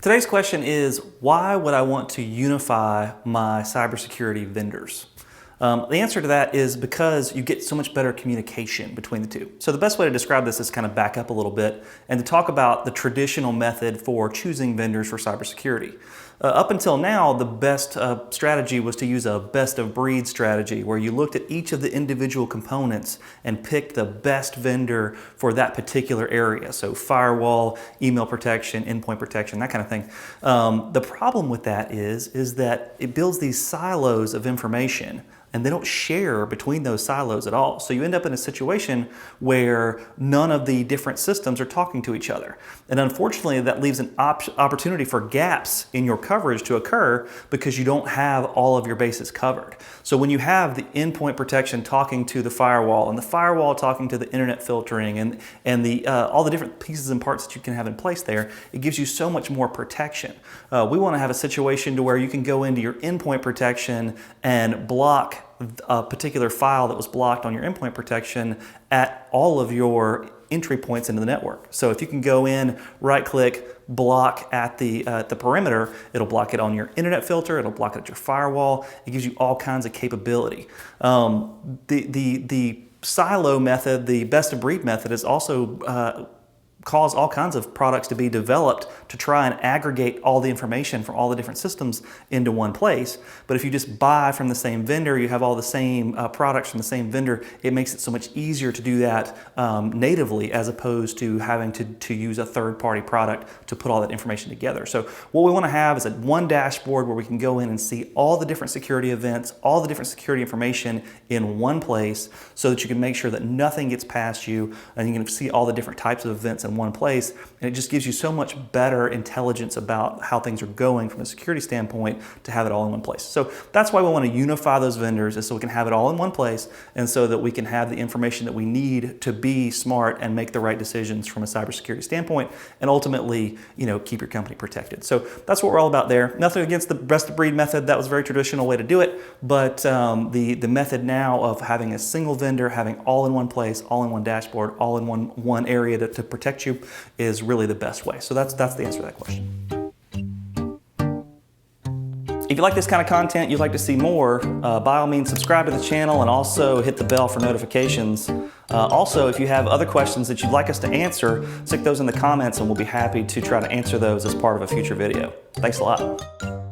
Today's question is, why would I want to unify my cybersecurity vendors? The answer to that is because you get so much better communication between the two. So the best way to describe this is kind of back up a little bit and to talk about the traditional method for choosing vendors for cybersecurity. Up until now, the best strategy was to use a best of breed strategy where you looked at each of the individual components and picked the best vendor for that particular area. So firewall, email protection, endpoint protection, that kind of thing. The problem with that is that it builds these silos of information and they don't share between those silos at all. So you end up in a situation where none of the different systems are talking to each other. And unfortunately, that leaves an opportunity for gaps in your coverage to occur because you don't have all of your bases covered. So when you have the endpoint protection talking to the firewall and the firewall talking to the internet filtering and all the different pieces and parts that you can have in place there, it gives you so much more protection. We want to have a situation to where you can go into your endpoint protection and block a particular file that was blocked on your endpoint protection at all of your entry points into the network. So if you can go in, right click, block at the perimeter, it'll block it on your internet filter, it'll block it at your firewall. It gives you all kinds of capability. The silo method, the best of breed method, is also cause all kinds of products to be developed to try and aggregate all the information from all the different systems into one place. But if you just buy from the same vendor, you have all the same products from the same vendor, it makes it so much easier to do that natively as opposed to having to use a third-party product to put all that information together. So what we want to have is one dashboard where we can go in and see all the different security events, all the different security information in one place so that you can make sure that nothing gets past you and you can see all the different types of events in one place, and it just gives you so much better intelligence about how things are going from a security standpoint to have it all in one place. So that's why we want to unify those vendors, is so we can have it all in one place and so that we can have the information that we need to be smart and make the right decisions from a cybersecurity standpoint and ultimately, keep your company protected. So that's what we're all about there. Nothing against the best of breed method. That was a very traditional way to do it, but the method now of having a single vendor, having all in one place, all in one dashboard, all in one area to protect you is really the best way. So that's the answer to that question. If you like this kind of content, you'd like to see more, by all means subscribe to the channel and also hit the bell for notifications. Also, if you have other questions that you'd like us to answer, stick those in the comments and we'll be happy to try to answer those as part of a future video. Thanks a lot.